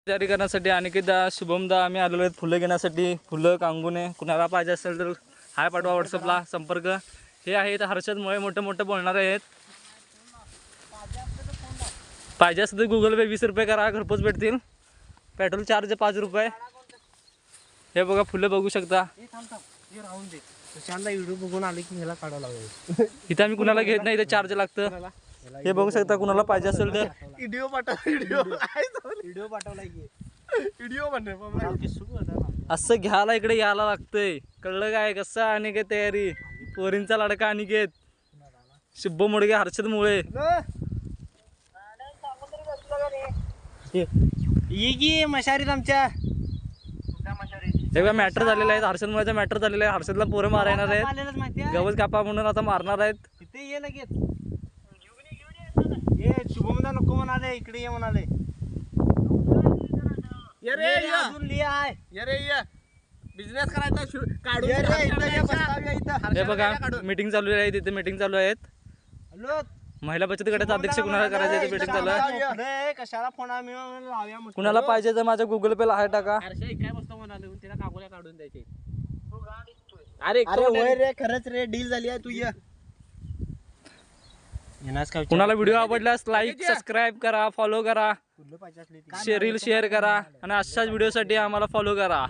तयारी करण्यासाठी अनिकेतदा शुभमदा आम्ही आलेलो आहेत फुलं घेण्यासाठी. फुलं कांगुने कुणाला पाहिजे असेल तर हाय पाठवा व्हॉट्सअपला संपर्क. हे आहेत हर्षदमुळे मोठे बोलणारे आहेत. पाहिजे असेल तर गुगल पे 20 रुपये करा, घरपोच भेटतील. पेट्रोल चार्ज 5 रुपये. हे बघा फुलं बघू शकता. व्हिडिओ बघून आले की ह्याला काढावं लागेल. इथं आम्ही कुणाला घेत नाही, इथे चार्ज लागतं. हे बघू शकता कुणाला पाहिजे असेल तर व्हिडिओ पाठवला की व्हिडिओ असं घ्यायला इकडे यायला लागतंय. कळलं काय? कसं अनिकेत तयारी पोरींचा लाडका अनिकेत शुभ मोडगे हर्षदमुळे. ये की मशारीत आमच्या एकदा मॅटर झालेला आहे. हर्षदमुळेचा मॅटर झालेला आहे. हर्षदला पोरं मारणार आहेत. गवत कापा म्हणून आता मारणार आहेत. तिथे ये लगेच. ये शुभमदा नको म्हणाले, इकडे ये म्हणाले. अजून लिहा आहे बिझनेस करायचा. हे बघा मीटिंग चालू आहे. तिथे मीटिंग चालू आहेत. महिला बचत गटाचा अध्यक्ष कुणाला करायचं मीटिंग चालू आहे. कशाला फोन आम्ही लावूया. कुणाला पाहिजे तर माझ्या गुगल पे ला आहे टाका. काय मस्त म्हणाले तिला कागोल्या काढून द्यायचे. अरे रे खरंच रे डील झाली आहे. तू ये. कुणाला व्हिडिओ आवडल्यास लाईक सबस्क्राईब करा, फॉलो करा, रील शेअर करा आणि अशाच व्हिडिओसाठी आम्हाला फॉलो करा.